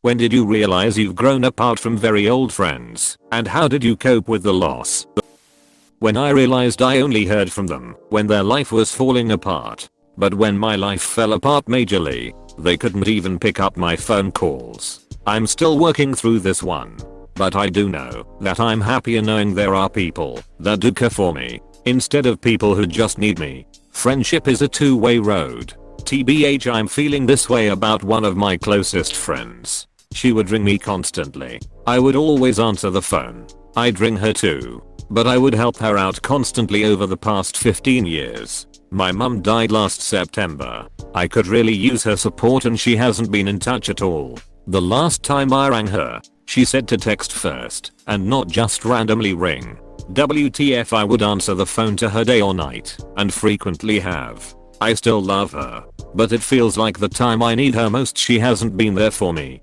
When did you realize you've grown apart from very old friends, and how did you cope with the loss? When I realized I only heard from them when their life was falling apart. But when my life fell apart majorly, they couldn't even pick up my phone calls. I'm still working through this one. But I do know that I'm happier knowing there are people that do care for me, instead of people who just need me. Friendship is a two-way road. TBH, I'm feeling this way about one of my closest friends. She would ring me constantly. I would always answer the phone. I'd ring her too. But I would help her out constantly over the past 15 years. My mum died last September. I could really use her support and she hasn't been in touch at all. The last time I rang her, she said to text first and not just randomly ring. WTF, I would answer the phone to her day or night, and frequently have. I still love her, but it feels like the time I need her most she hasn't been there for me.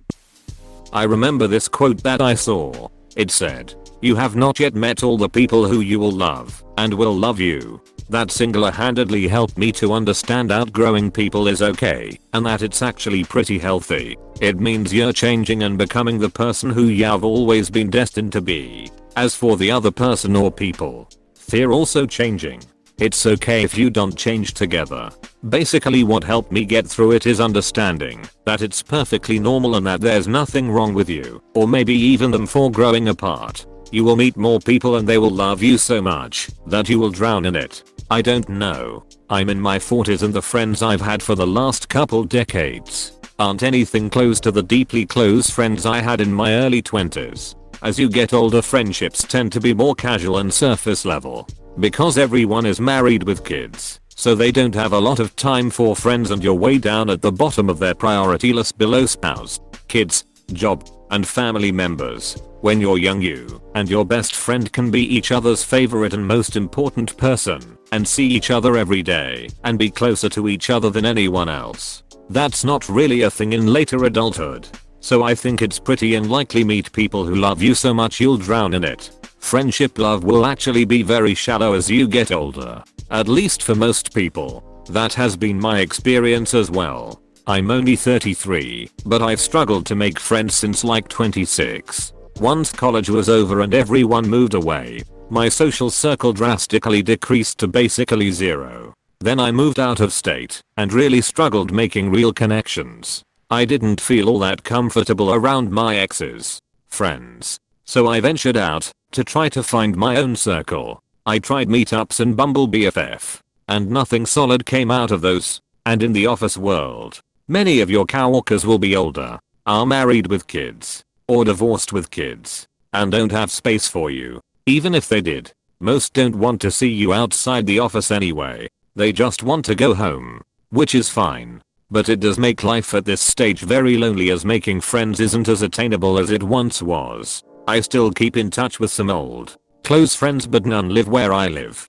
I remember this quote that I saw. It said, "You have not yet met all the people who you will love and will love you." That single-handedly helped me to understand outgrowing people is okay, and that it's actually pretty healthy. It means you're changing and becoming the person who you've always been destined to be. As for the other person or people, they're also changing. It's okay if you don't change together. Basically what helped me get through it is understanding that it's perfectly normal and that there's nothing wrong with you, or maybe even them, for growing apart. You will meet more people and they will love you so much that you will drown in it. I don't know. I'm in my 40s and the friends I've had for the last couple decades aren't anything close to the deeply close friends I had in my early 20s. As you get older, friendships tend to be more casual and surface level. Because everyone is married with kids, so they don't have a lot of time for friends and you're way down at the bottom of their priority list below spouse, kids, job, and family members. When you're young, you and your best friend can be each other's favorite and most important person, and see each other every day, and be closer to each other than anyone else. That's not really a thing in later adulthood. So I think it's pretty unlikely meet people who love you so much you'll drown in it. Friendship love will actually be very shallow as you get older. At least for most people. That has been my experience as well. I'm only 33, but I've struggled to make friends since like 26. Once college was over and everyone moved away, my social circle drastically decreased to basically zero. Then I moved out of state and really struggled making real connections. I didn't feel all that comfortable around my ex's friends. So I ventured out to try to find my own circle. I tried meetups and Bumble BFF, and nothing solid came out of those. And in the office world, many of your coworkers will be older, are married with kids, or divorced with kids, and don't have space for you. Even if they did, most don't want to see you outside the office anyway. They just want to go home, which is fine. But it does make life at this stage very lonely, as making friends isn't as attainable as it once was. I still keep in touch with some old, close friends, but none live where I live.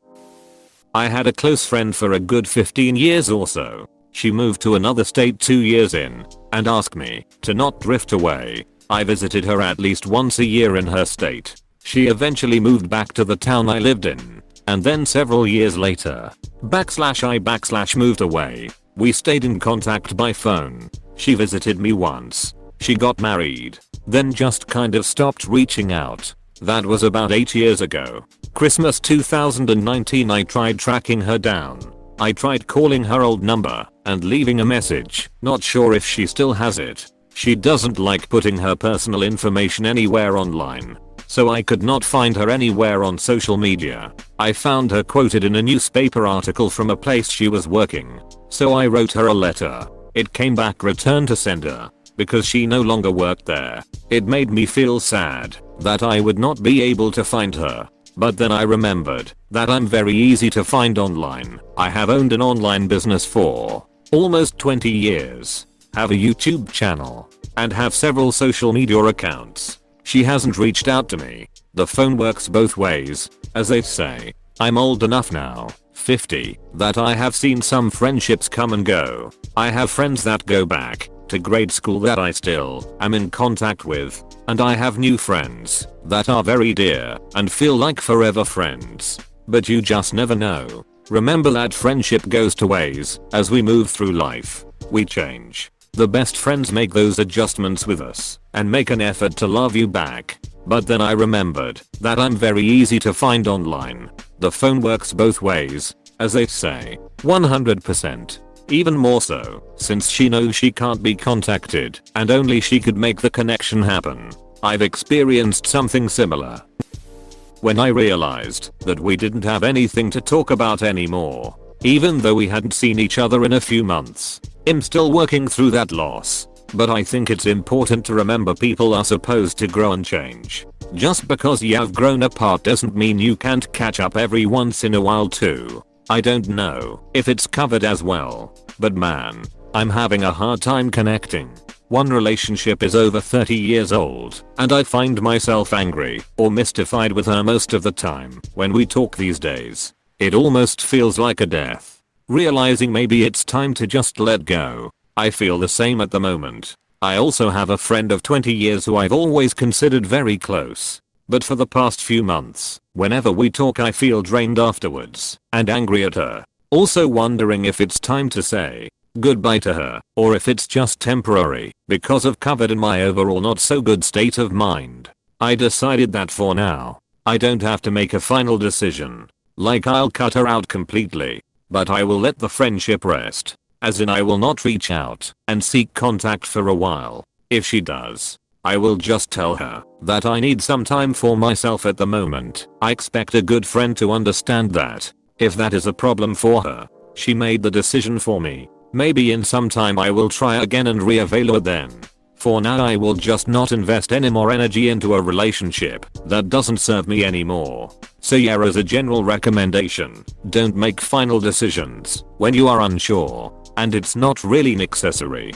I had a close friend for a good 15 years or so. She moved to another state 2 years in and asked me to not drift away. I visited her at least once a year in her state. She eventually moved back to the town I lived in, and then several years later, I moved away. We stayed in contact by phone. She visited me once. She got married, then just kind of stopped reaching out. That was about 8 years ago. Christmas 2019, I tried tracking her down. I tried calling her old number and leaving a message, not sure if she still has it. She doesn't like putting her personal information anywhere online, so I could not find her anywhere on social media. I found her quoted in a newspaper article from a place she was working, so I wrote her a letter. It came back returned to sender, because she no longer worked there. It made me feel sad that I would not be able to find her. But then I remembered that I'm very easy to find online. I have owned an online business for almost 20 years, have a YouTube channel, and have several social media accounts. She hasn't reached out to me. The phone works both ways, as they say. I'm old enough now, 50, that I have seen some friendships come and go. I have friends that go back to grade school that I still am in contact with, and I have new friends that are very dear and feel like forever friends. But you just never know. Remember that friendship goes to ways as we move through life. We change. The best friends make those adjustments with us and make an effort to love you back. But then I remembered that I'm very easy to find online. The phone works both ways, as they say, 100%. Even more so, since she knows she can't be contacted and only she could make the connection happen. I've experienced something similar. When I realized that we didn't have anything to talk about anymore, even though we hadn't seen each other in a few months. I'm still working through that loss, but I think it's important to remember people are supposed to grow and change. Just because you've grown apart doesn't mean you can't catch up every once in a while too. I don't know if it's covered as well, but man, I'm having a hard time connecting. One relationship is over 30 years old, and I find myself angry or mystified with her most of the time when we talk these days. It almost feels like a death. Realizing maybe it's time to just let go. I feel the same at the moment. I also have a friend of 20 years who I've always considered very close. But for the past few months, whenever we talk I feel drained afterwards and angry at her. Also wondering if it's time to say goodbye to her or if it's just temporary because of covered in my overall not so good state of mind. I decided that for now, I don't have to make a final decision. Like I'll cut her out completely, but I will let the friendship rest. As in I will not reach out and seek contact for a while. If she does, I will just tell her that I need some time for myself at the moment. I expect a good friend to understand that. If that is a problem for her, she made the decision for me. Maybe in some time I will try again and reevaluate then. For now I will just not invest any more energy into a relationship that doesn't serve me anymore. So yeah, as a general recommendation, don't make final decisions when you are unsure, and it's not really necessary.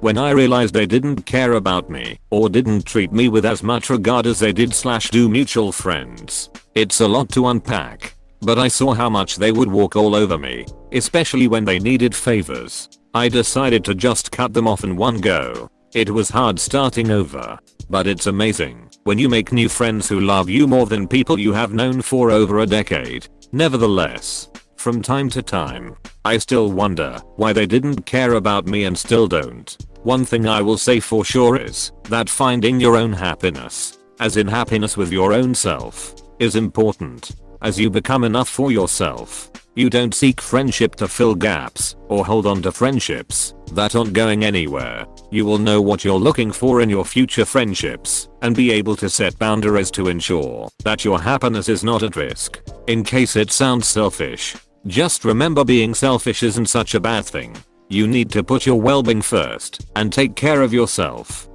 When I realized they didn't care about me or didn't treat me with as much regard as they did / do mutual friends, it's a lot to unpack. But I saw how much they would walk all over me, especially when they needed favors. I decided to just cut them off in one go. It was hard starting over, but it's amazing when you make new friends who love you more than people you have known for over a decade. Nevertheless, from time to time, I still wonder why they didn't care about me and still don't. One thing I will say for sure is that finding your own happiness, as in happiness with your own self, is important. As you become enough for yourself, you don't seek friendship to fill gaps or hold on to friendships that aren't going anywhere. You will know what you're looking for in your future friendships and be able to set boundaries to ensure that your happiness is not at risk. In case it sounds selfish, just remember being selfish isn't such a bad thing. You need to put your well-being first and take care of yourself.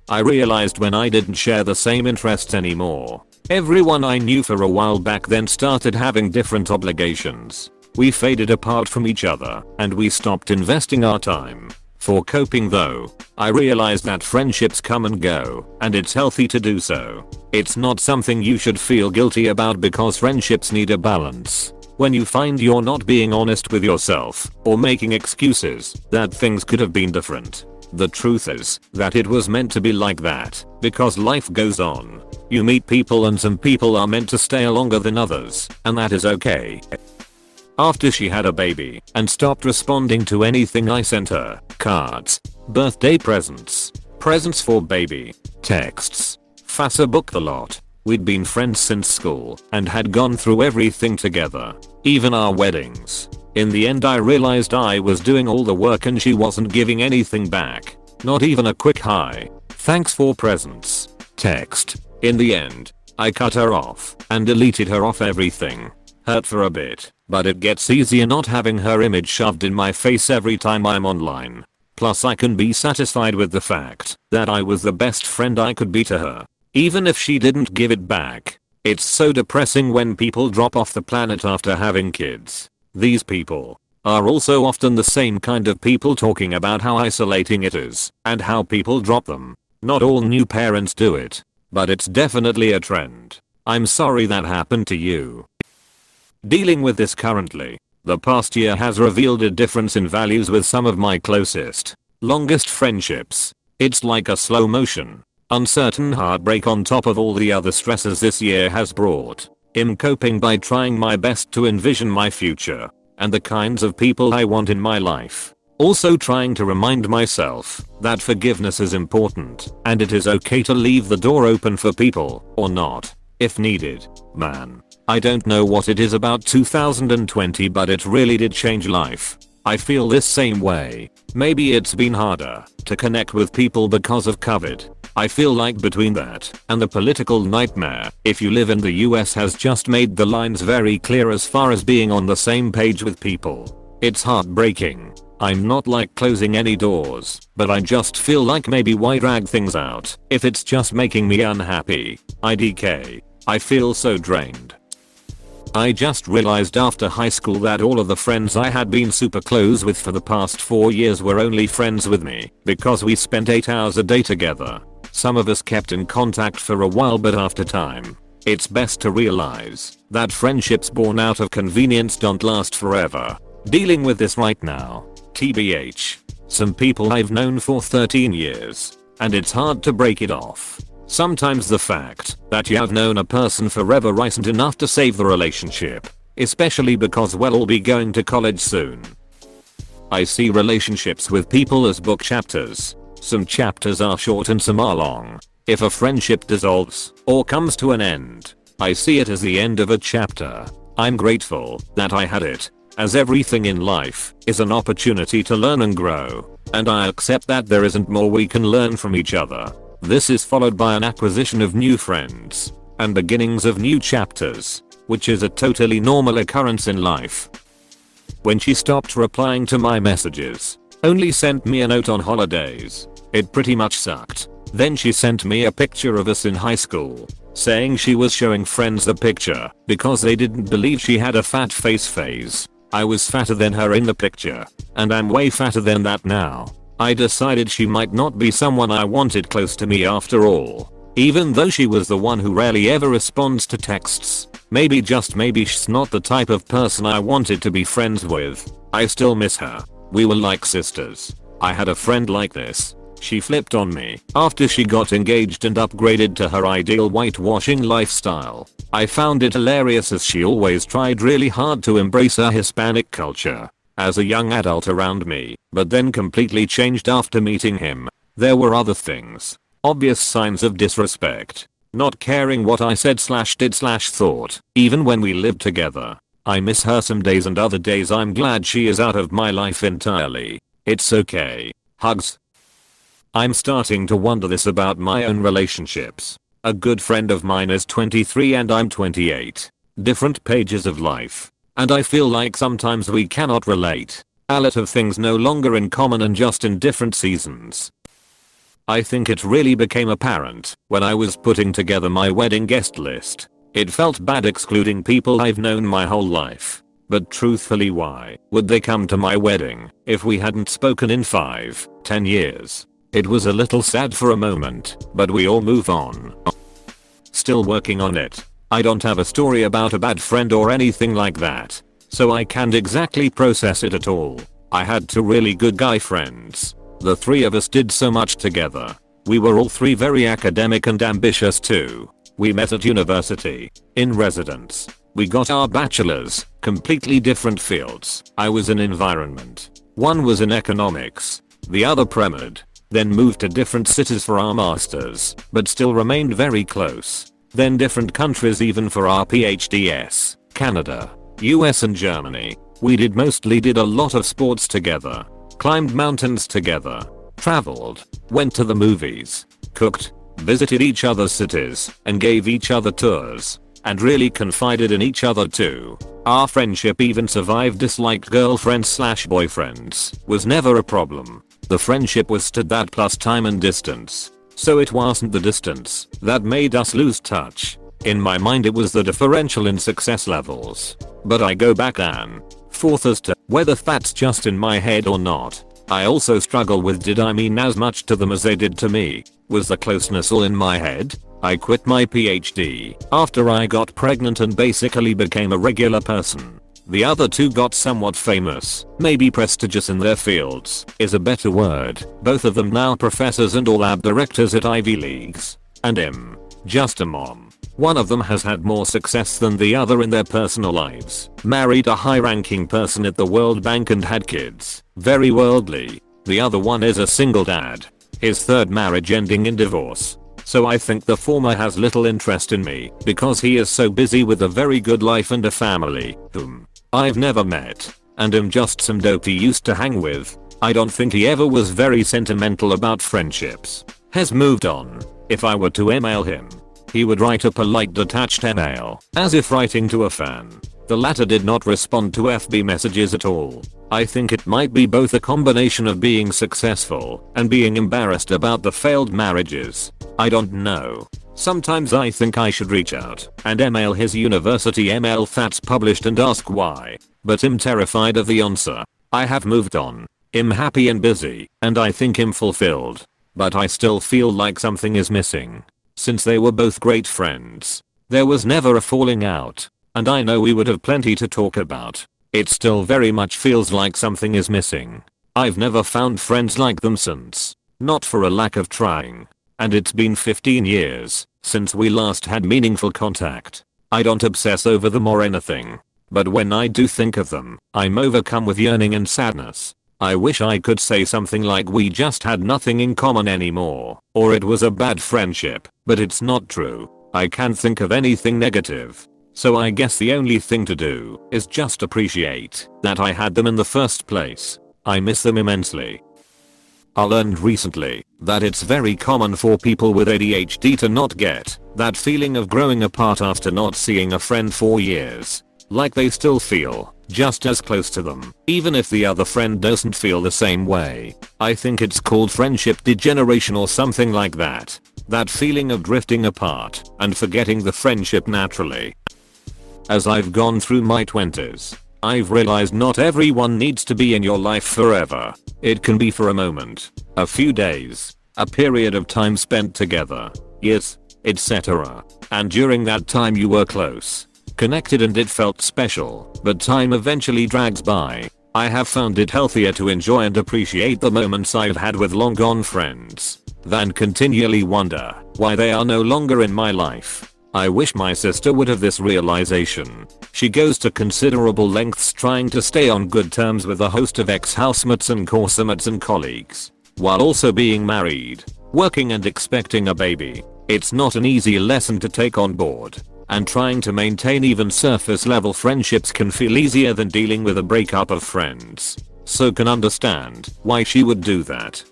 I realized when I didn't share the same interests anymore. Everyone I knew for a while back then started having different obligations. We faded apart from each other and we stopped investing our time. For coping though, I realized that friendships come and go and it's healthy to do so. It's not something you should feel guilty about because friendships need a balance. When you find you're not being honest with yourself or making excuses that things could have been different, the truth is that it was meant to be like that because life goes on. You meet people and some people are meant to stay longer than others, and that is okay. After she had a baby and stopped responding to anything I sent her, cards, birthday presents, presents for baby, texts, Facebook a lot. We'd been friends since school and had gone through everything together, even our weddings. In the end I realized I was doing all the work and she wasn't giving anything back. Not even a quick hi, thanks for presents, text. In the end, I cut her off and deleted her off everything. Hurt for a bit, but it gets easier not having her image shoved in my face every time I'm online. Plus I can be satisfied with the fact that I was the best friend I could be to her, even if she didn't give it back. It's so depressing when people drop off the planet after having kids. These people are also often the same kind of people talking about how isolating it is and how people drop them. Not all new parents do it, but it's definitely a trend. I'm sorry that happened to you. Dealing with this currently, the past year has revealed a difference in values with some of my closest, longest friendships. It's like a slow motion, uncertain heartbreak on top of all the other stresses this year has brought. I'm coping by trying my best to envision my future and the kinds of people I want in my life. Also trying to remind myself that forgiveness is important and it is okay to leave the door open for people or not if needed. Man, I don't know what it is about 2020 but it really did change life. I feel this same way. Maybe it's been harder to connect with people because of COVID. I feel like between that and the political nightmare, if you live in the US, has just made the lines very clear as far as being on the same page with people. It's heartbreaking. I'm not like closing any doors, but I just feel like maybe why drag things out if it's just making me unhappy. IDK. I feel so drained. I just realized after high school that all of the friends I had been super close with for the past 4 years were only friends with me because we spent 8 hours a day together. Some of us kept in contact for a while, but after time, it's best to realize that friendships born out of convenience don't last forever. Dealing with this right now. TBH. Some people I've known for 13 years, and it's hard to break it off. Sometimes the fact that you have known a person forever isn't enough to save the relationship, especially because we'll be going to college soon. I see relationships with people as book chapters. Some chapters are short and some are long. If a friendship dissolves or comes to an end, I see it as the end of a chapter. I'm grateful that I had it, as everything in life is an opportunity to learn and grow, and I accept that there isn't more we can learn from each other. This is followed by an acquisition of new friends and beginnings of new chapters, which is a totally normal occurrence in life. When she stopped replying to my messages, only sent me a note on holidays, it pretty much sucked. Then she sent me a picture of us in high school, saying she was showing friends the picture because they didn't believe she had a fat face phase. I was fatter than her in the picture, and I'm way fatter than that now. I decided she might not be someone I wanted close to me after all. Even though she was the one who rarely ever responds to texts. Maybe, just maybe, she's not the type of person I wanted to be friends with. I still miss her. We were like sisters. I had a friend like this. She flipped on me after she got engaged and upgraded to her ideal whitewashing lifestyle. I found it hilarious as she always tried really hard to embrace her Hispanic culture as a young adult around me, but then completely changed after meeting him. There were other things. Obvious signs of disrespect. Not caring what I said / did / thought, even when we lived together. I miss her some days, and other days I'm glad she is out of my life entirely. It's okay. Hugs. I'm starting to wonder this about my own relationships. A good friend of mine is 23 and I'm 28. Different pages of life. And I feel like sometimes we cannot relate. A lot of things no longer in common and just in different seasons. I think it really became apparent when I was putting together my wedding guest list. It felt bad excluding people I've known my whole life. But truthfully, why would they come to my wedding if we hadn't spoken in 5-10 years? It was a little sad for a moment, but we all move on. Still working on it. I don't have a story about a bad friend or anything like that, so I can't exactly process it at all. I had 2 really good guy friends. The 3 of us did so much together. We were all 3 very academic and ambitious too. We met at university, in residence. We got our bachelors, completely different fields. I was in environment. One was in economics. The other pre-med. Then moved to different cities for our masters, but still remained very close. Then different countries even for our PhDs. Canada, US and Germany. We mostly did a lot of sports together. Climbed mountains together. Traveled. Went to the movies. Cooked. Visited each other's cities and gave each other tours. And really confided in each other too. Our friendship even survived disliked girlfriends / boyfriends. Was never a problem. The friendship withstood that plus time and distance. So it wasn't the distance that made us lose touch. In my mind it was the differential in success levels. But I go back and forth as to whether that's just in my head or not. I also struggle with, did I mean as much to them as they did to me? Was the closeness all in my head? I quit my PhD after I got pregnant and basically became a regular person. The other 2 got somewhat famous, maybe prestigious in their fields is a better word. Both of them now professors and all lab directors at Ivy Leagues. And just a mom. One of them has had more success than the other in their personal lives, married a high-ranking person at the World Bank and had kids, very worldly. The other one is a single dad. His third marriage ending in divorce. So I think the former has little interest in me because he is so busy with a very good life and a family, whom I've never met, and am just some dope he used to hang with. I don't think he ever was very sentimental about friendships. Has moved on. If I were to email him, he would write a polite detached email, as if writing to a fan. The latter did not respond to FB messages at all. I think it might be both a combination of being successful and being embarrassed about the failed marriages. I don't know. Sometimes I think I should reach out and email his university email that's published and ask why, but I'm terrified of the answer. I have moved on. I'm happy and busy, and I think I'm fulfilled. But I still feel like something is missing. Since they were both great friends, there was never a falling out, and I know we would have plenty to talk about. It still very much feels like something is missing. I've never found friends like them since. Not for a lack of trying. And it's been 15 years since we last had meaningful contact. I don't obsess over them or anything. But when I do think of them, I'm overcome with yearning and sadness. I wish I could say something like we just had nothing in common anymore, or it was a bad friendship, but it's not true. I can't think of anything negative. So I guess the only thing to do is just appreciate that I had them in the first place. I miss them immensely. I learned recently that it's very common for people with ADHD to not get that feeling of growing apart after not seeing a friend for years. Like they still feel just as close to them, even if the other friend doesn't feel the same way. I think it's called friendship degeneration or something like that. That feeling of drifting apart and forgetting the friendship naturally. As I've gone through my 20s, I've realized not everyone needs to be in your life forever. It can be for a moment, a few days, a period of time spent together, years, etc. And during that time you were close, connected, and it felt special, but time eventually drags by. I have found it healthier to enjoy and appreciate the moments I've had with long gone friends than continually wonder why they are no longer in my life. I wish my sister would have this realization. She goes to considerable lengths trying to stay on good terms with a host of ex-housemates and coursemates and colleagues, while also being married, working, and expecting a baby. It's not an easy lesson to take on board, and trying to maintain even surface level friendships can feel easier than dealing with a breakup of friends. So can understand why she would do that.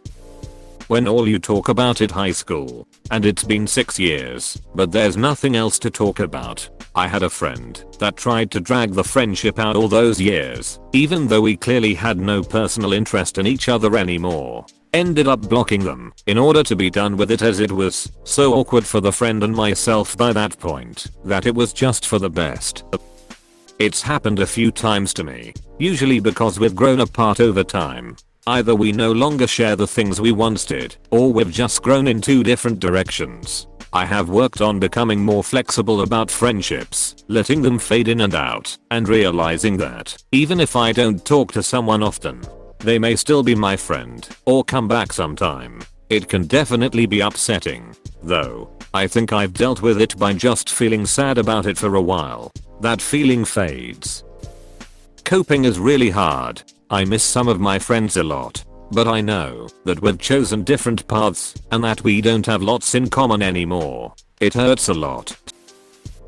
When all you talk about is high school, and it's been 6 years, but there's nothing else to talk about. I had a friend that tried to drag the friendship out all those years, even though we clearly had no personal interest in each other anymore. Ended up blocking them in order to be done with it, as it was so awkward for the friend and myself by that point that it was just for the best. It's happened a few times to me, usually because we've grown apart over time. Either we no longer share the things we once did, or we've just grown in two different directions. I have worked on becoming more flexible about friendships, letting them fade in and out, and realizing that even if I don't talk to someone often, they may still be my friend, or come back sometime. It can definitely be upsetting, though. I think I've dealt with it by just feeling sad about it for a while. That feeling fades. Coping is really hard. I miss some of my friends a lot, but I know that we've chosen different paths and that we don't have lots in common anymore. It hurts a lot.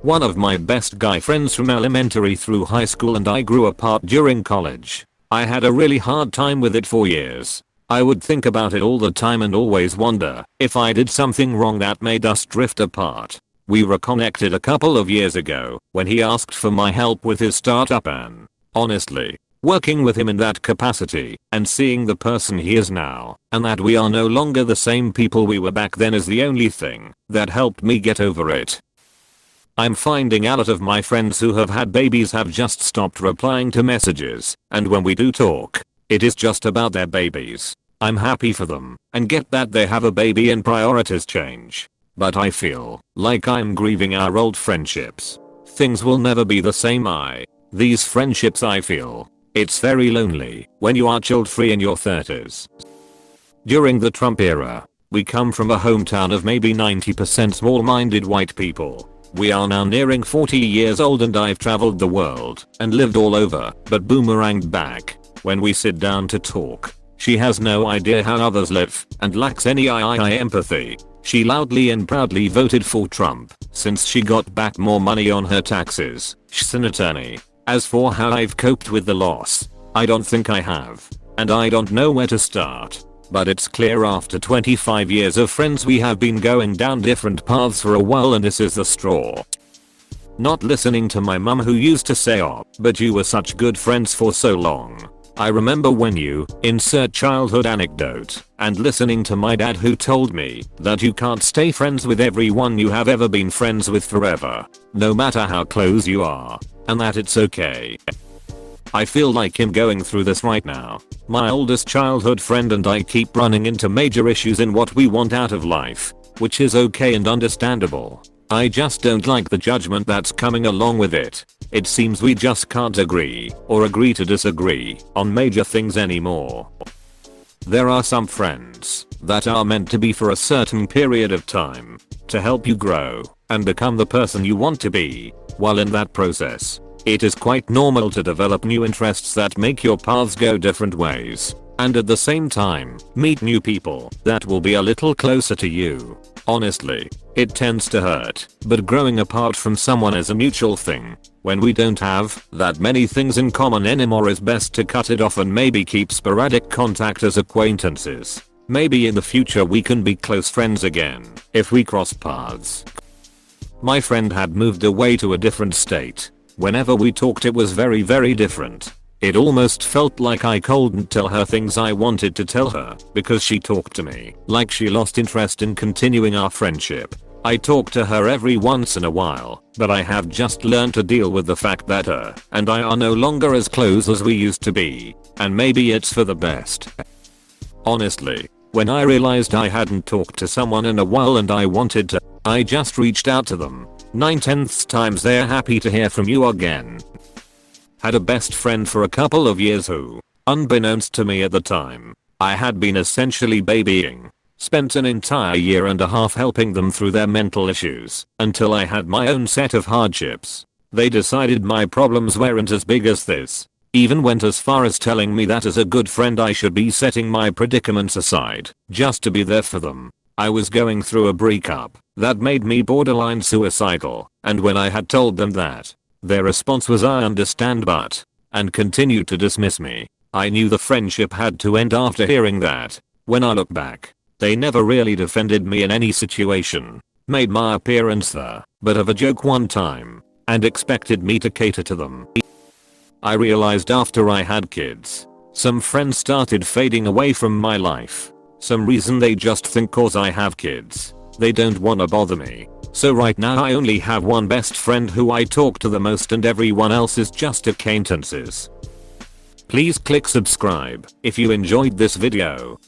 One of my best guy friends from elementary through high school and I grew apart during college. I had a really hard time with it for years. I would think about it all the time and always wonder if I did something wrong that made us drift apart. We reconnected a couple of years ago when he asked for my help with his startup, and honestly, working with him in that capacity and seeing the person he is now and that we are no longer the same people we were back then is the only thing that helped me get over it. I'm finding a lot of my friends who have had babies have just stopped replying to messages, and when we do talk, it is just about their babies. I'm happy for them and get that they have a baby and priorities change. But I feel like I'm grieving our old friendships. Things will never be the same. These friendships, I feel. It's very lonely when you are child free in your 30s. During the Trump era, we come from a hometown of maybe 90% small-minded white people. We are now nearing 40 years old and I've traveled the world and lived all over, but boomeranged back. When we sit down to talk, she has no idea how others live and lacks any empathy. She loudly and proudly voted for Trump since she got back more money on her taxes. She's an attorney. As for how I've coped with the loss, I don't think I have. And I don't know where to start. But it's clear after 25 years of friends we have been going down different paths for a while and this is the straw. Not listening to my mum who used to say, "Oh, but you were such good friends for so long. I remember when you insert childhood anecdote," and listening to my dad who told me that you can't stay friends with everyone you have ever been friends with forever, no matter how close you are, and that it's okay. I feel like I'm going through this right now. My oldest childhood friend and I keep running into major issues in what we want out of life, which is okay and understandable. I just don't like the judgment that's coming along with it. It seems we just can't agree, or agree to disagree, on major things anymore. There are some friends that are meant to be for a certain period of time, to help you grow and become the person you want to be. While in that process, it is quite normal to develop new interests that make your paths go different ways, and at the same time, meet new people that will be a little closer to you. Honestly, it tends to hurt, but growing apart from someone is a mutual thing. When we don't have that many things in common anymore, it's best to cut it off and maybe keep sporadic contact as acquaintances. Maybe in the future we can be close friends again, if we cross paths. My friend had moved away to a different state. Whenever we talked it was very different. It almost felt like I couldn't tell her things I wanted to tell her because she talked to me like she lost interest in continuing our friendship. I talk to her every once in a while, but I have just learned to deal with the fact that her and I are no longer as close as we used to be, and maybe it's for the best. Honestly, when I realized I hadn't talked to someone in a while and I wanted to, I just reached out to them. 9/10 times they're happy to hear from you again. Had a best friend for a couple of years who, unbeknownst to me at the time, I had been essentially babying. Spent an entire year and a half helping them through their mental issues until I had my own set of hardships. They decided my problems weren't as big as this. Even went as far as telling me that as a good friend I should be setting my predicaments aside just to be there for them. I was going through a breakup that made me borderline suicidal, and when I had told them that, their response was "I understand but," and continued to dismiss me. I knew the friendship had to end after hearing that. When I look back, they never really defended me in any situation, made my appearance there but of a joke one time, and expected me to cater to them. I realized after I had kids, some friends started fading away from my life. Some reason they just think cause I have kids, they don't wanna bother me. So right now I only have one best friend who I talk to the most and everyone else is just acquaintances. Please click subscribe if you enjoyed this video.